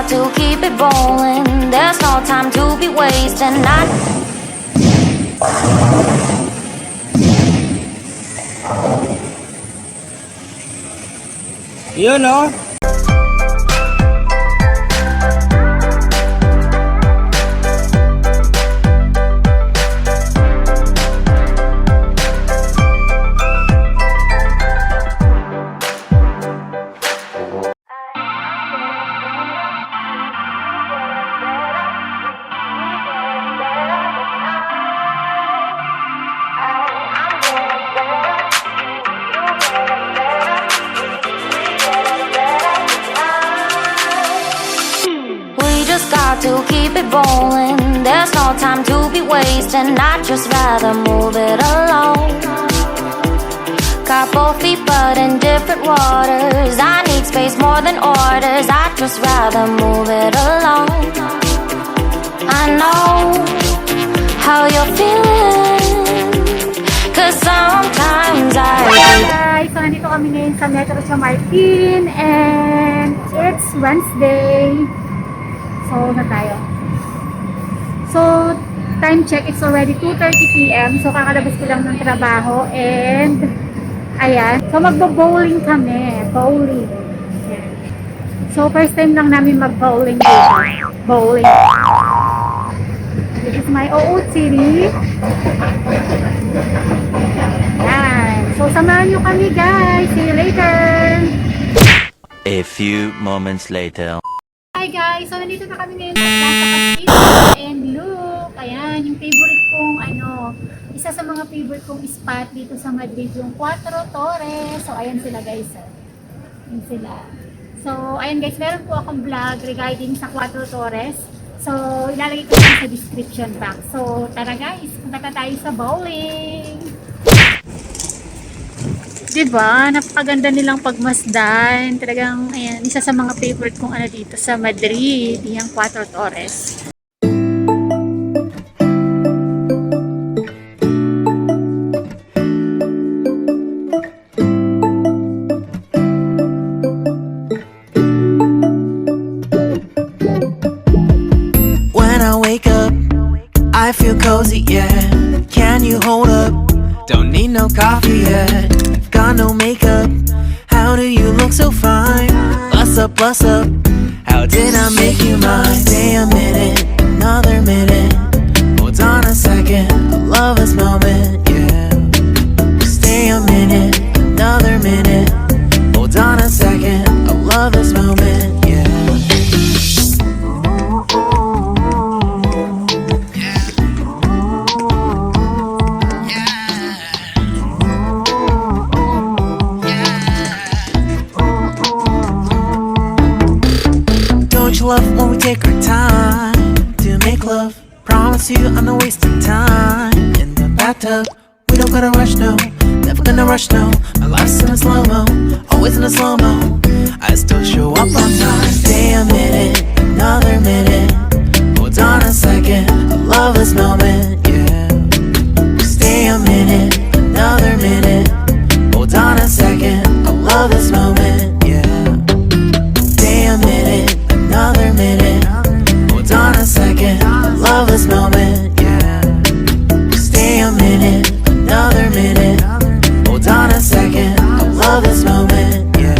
got to keep it rolling. There's no time to be wasting. Yun, no? To keep it rolling, there's no time to be wasting. I'd just rather move it along. Got both feet but in different waters. I need space more than orders. I'd just rather move it along. I know how you're feeling, cause sometimes Hi guys, so nandito kami ngayon sa Metro Chamartin and it's Wednesday. So, na tayo. So, time check, it's already 2:30 PM. So, kakalabas ko lang ng trabaho and ayan. So, magbo-bowling kami. Bowling. Ayan. So, first time lang namin mag-bowling dito. Bowling. This is my OOTD. Ayan. So, samahan nyo kami guys. See you later. A few moments later. Hi guys! So, nandito na kami ngayon sa Plaza Castillo and look! Ayan, yung favorite kong isa sa mga favorite kong spot dito sa Madrid, yung 4 Torres. So, ayan sila guys. Ayan sila. So, ayan guys, meron po akong vlog regarding sa 4 Torres. So, ilalagay ko lang sa description box. So, tara guys, punta tayo sa bowling! Diba? Napakaganda nilang pagmasdan. Talagang, ayan, isa sa mga favorite kong dito sa Madrid, yung 4 Torres. When I wake up, I feel cozy, yeah. Can you hold up? Don't need no coffee yet. Got no makeup. How do you look so fine? Bust up, bust up. How did I make you mine? Stay a minute, another minute. Hold on a second, I love this moment, yeah. Stay a minute, another minute. Hold on a second, I love this moment, yeah. Love when we take our time to make love. Promise you I'm not wasting time in the bathtub. We don't gotta rush, no. Never gonna rush, no. My life's in a slow-mo, always in a slow-mo. I still show up on time. Stay a minute, another minute. Hold on a second, I love this moment, yeah. Stay a minute, another minute. Hold on a second, I love this moment, yeah. Stay a minute, another minute. Hold on a second, I love this moment, yeah. Stay a minute, another minute. Hold on a second, I love this moment, yeah.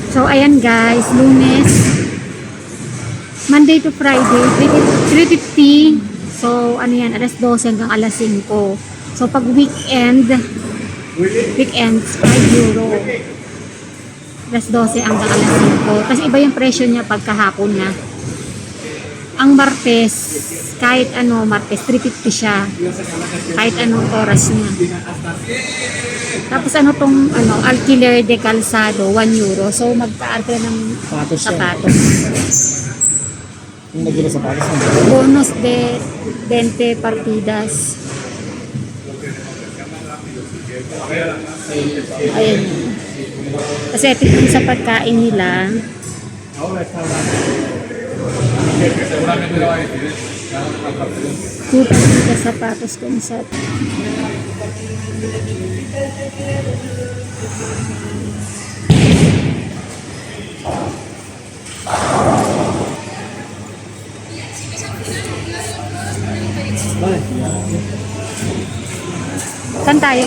So, ayan guys, Lunes, Monday to Friday, 3:50. So, ano yan, alas 12 hanggang alas 5. So, pag weekends, 5 euro. Alas 12 hanggang alas 5. Kasi iba yung presyo niya pagkahapon na. Ang Martes, kahit ano, Martes, 350 siya. Kahit anong oras niya. Tapos ano tong alquiler de calzado, 1 euro. So magpa-add ka ng sapatos. Yung nagila sa palis ng Bonus de 20 partidas. Ayun. Kasi ito yung sa pagkain nila. Two partidas sapatos kung sa saan tayo?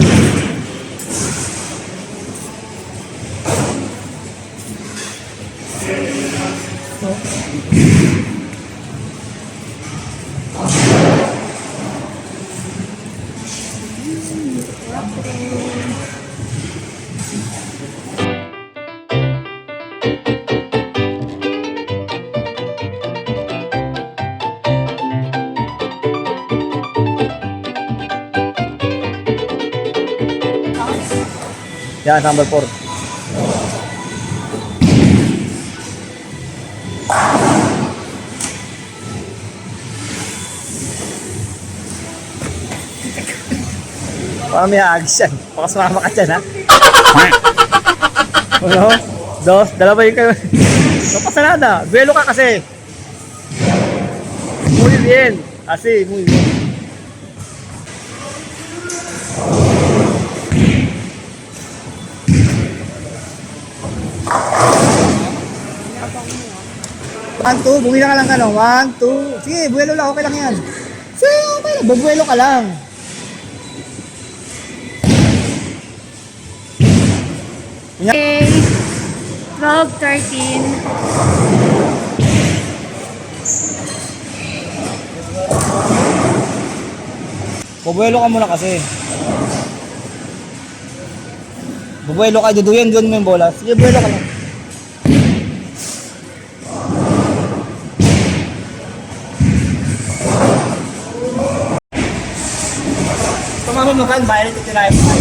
yan, number 4. Parang may agis yan. Baka sumama ka dyan, ha? Ano? Dalawa yung kayo. No pasa nada. Duelo ka kasi. Muy bien. Así, muy bien. One, two, bumila ka lang ka, no? 1, 2. Sige, buwelo lang, okay lang yan. Sige, okay lang, buwelo ka lang. Okay. 12, 13. Bubuelo ka muna kasi. Bubuelo ka, duduyan mo yung bola. Sige, buwelo ka lang. Tumama mo kan, bayan ito tirahin mo.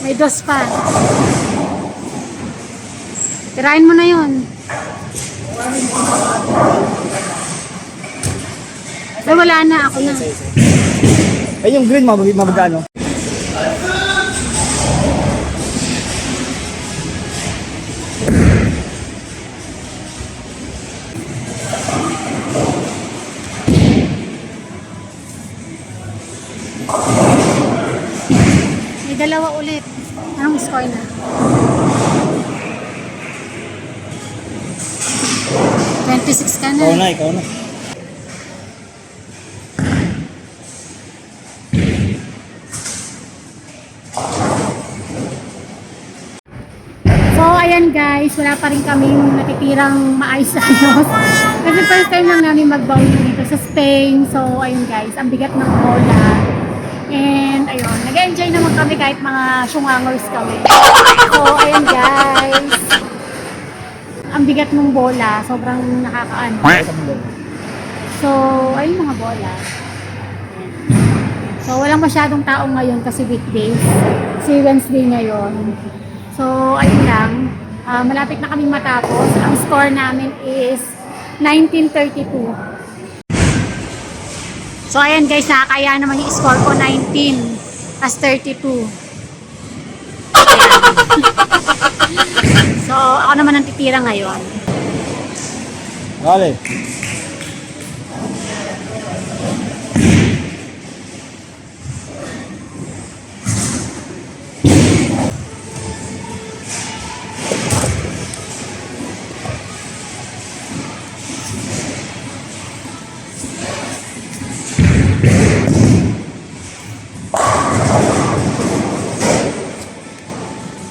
May dos pa. Tirahin mo na yun. Ay, wala na. Ako na. Ay, yung green, mabagano. May dalawa ulit. Anong score na? 26 ka na. Ikaw na. So, ayan guys, wala pa rin kaming natitirang maayos-ayos. Kasi first time lang namin mag-bowling dito sa Spain. So, ayun guys, ang bigat ng bola. And, ayun, nag-enjoy naman kami kahit mga syungangers kami. So, ayun guys. Ang bigat ng bola, sobrang nakakaano. So, ayun mga bola. So, walang masyadong tao ngayon kasi weekdays. Kasi Wednesday ngayon. So, ayun lang. Malapit na kaming matapos. Ang score namin is 1932. So, ayan guys, nakakaya naman yung score ko, 19. Plus 32. So, ako naman ang titira ngayon. Vale.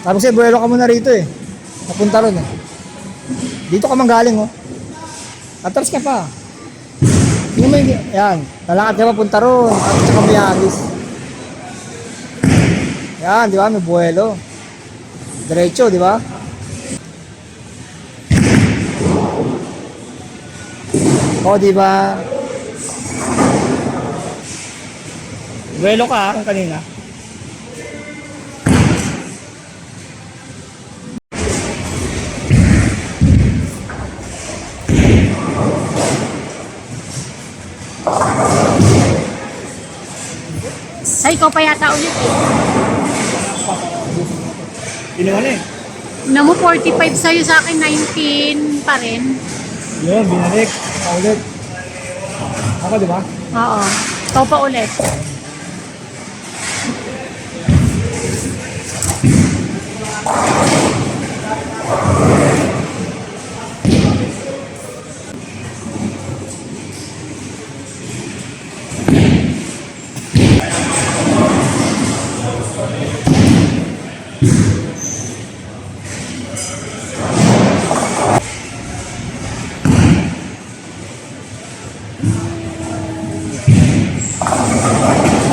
Tapos buwelo ka muna rito eh. Napunta ron eh. Dito ka manggaling oh. Atras ka pa. Yung may, yan. Lalakad ka pa punta ron. At saka may agis. Yan, di ba? May buwelo. Diretso, di ba? O, di ba? Buwelo ka, kung kanina. Sa ikaw pa yata ulit eh. Pinuha na eh. Una mo 45 sa'yo, sa akin 19 pa rin. Yun, binalik. Ulit. Ako, di ba? Oo. Ikaw pa ulit.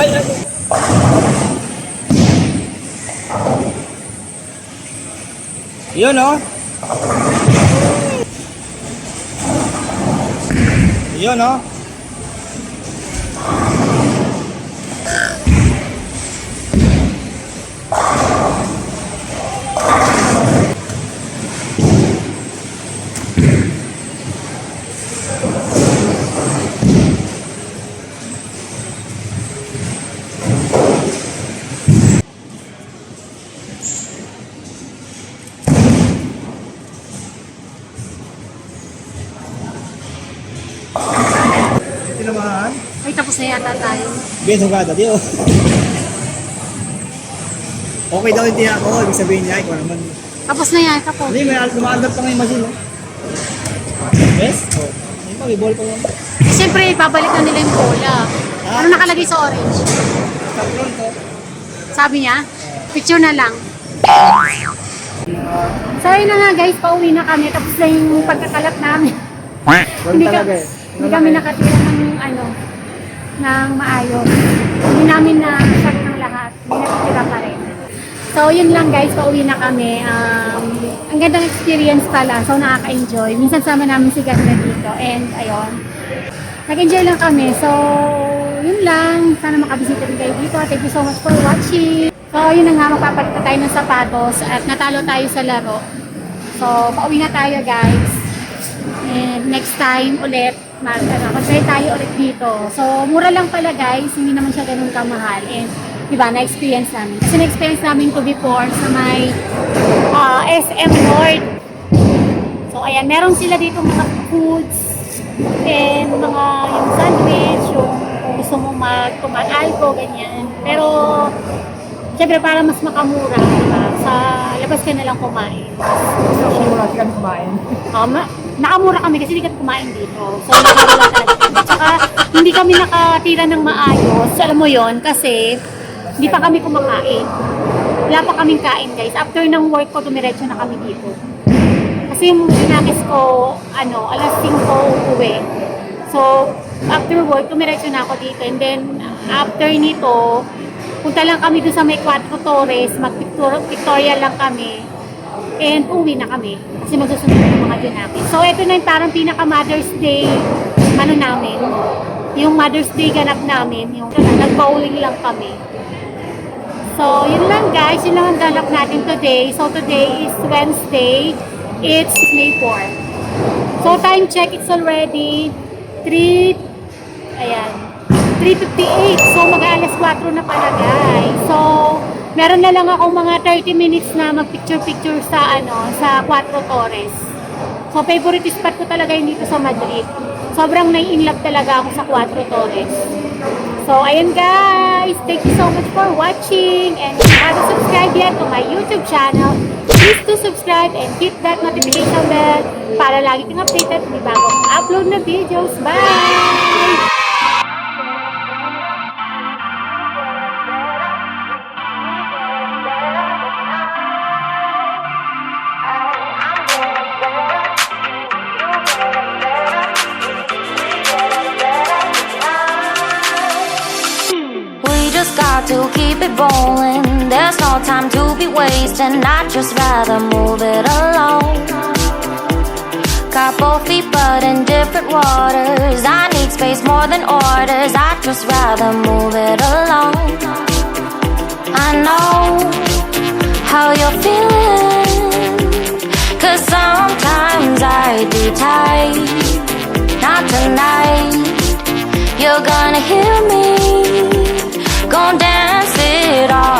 Ay, ay. Yun, oh. Yun, oh. Ito naman. Ay, tapos na yata tayo. Beso ka, dati, oh. Okay daw hindi ako. Ibig sabihin niya, ikaw naman. Tapos na yata po. Hindi, may lumaandar pa ngayon machine, oh. Yes? Oh. Ayun pa, may ball pa lang. Siyempre, babalik na nila yung bola. Ano nakalagay sa orange? Sablon ko. Sabi niya, picture na lang. So, yun na nga guys, pauwi na kami. Tapos na yung pagkakalat namin. Ganun talaga eh. Hindi kami nakatira ng ano, ng maayos. Hindi namin na-shot ng lahat. Hindi nakatira pa rin. So, yun lang guys, pauwi na kami. Ang gandang experience pala. So, nakaka-enjoy. Minsan sama namin si Ganda dito. And, ayun. Nag-enjoy lang kami. So, yun lang. Sana makabisita rin kayo dito. Thank you so much for watching. So, yun na nga. Magpapalit na tayo ng sapatos. At natalo tayo sa laro. So, pauwi na tayo guys. And next time ulit, mag-try tayo ulit dito. So, mura lang pala guys. Hindi naman siya ganun kamahal. And, diba, na-experience namin. Kasi na-experience namin to before sa may SM North. So, ayan. Meron sila dito mga foods and mga yung sandwich, yung kung gusto mo mag-algo, ganyan. Pero, syempre, para mas makamura, diba? Sa labas ka na lang kumain. Mura, hindi kami kumain. Nakamura kami kasi hindi kami kumain dito. So, nakamura lang talaga kami. Tsaka, hindi kami nakatira ng maayos. So, alam mo yon kasi hindi pa kami kumakain. Wala pa kaming kain, guys. After ng work ko, tumiretso na kami dito. Kasi yung sinakis ko, alas 5 uwi. So, after work, tumiretso na ako dito. And then, after nito, punta lang kami doon sa may 4 Torres, mag-pictorial lang kami. And uwi na kami. Kasi magsusunod ng mga natin. So, ito na yung parang pinaka-Mother's Day, namin. Yung Mother's Day ganap namin. Yung nag-bowling lang kami. So, yun lang guys. Yun lang ang ganap natin today. So, today is Wednesday. It's May 4. So, time check. It's already 3:58. So, mag-alas 4 na pala guys. So, meron na lang ako mga 30 minutes na mag-picture-picture sa sa 4 Torres. So, favorite spot ko talaga yun dito sa Madrid. Sobrang nai-inlove talaga ako sa 4 Torres. So, ayun guys. Thank you so much for watching. And if you haven't subscribed yet to my YouTube channel, please do subscribe and hit that notification bell para lagi kang updated may bagong upload na videos. Bye! We just got to keep it rolling. there's no time to be wasting. I'd just rather move it along. Got both feet but in different waters. I need space more than orders. I'd just rather move it along. I know how you're feeling, 'cause sometimes I do tight. Not tonight. You're gonna hear me, gon' dance it all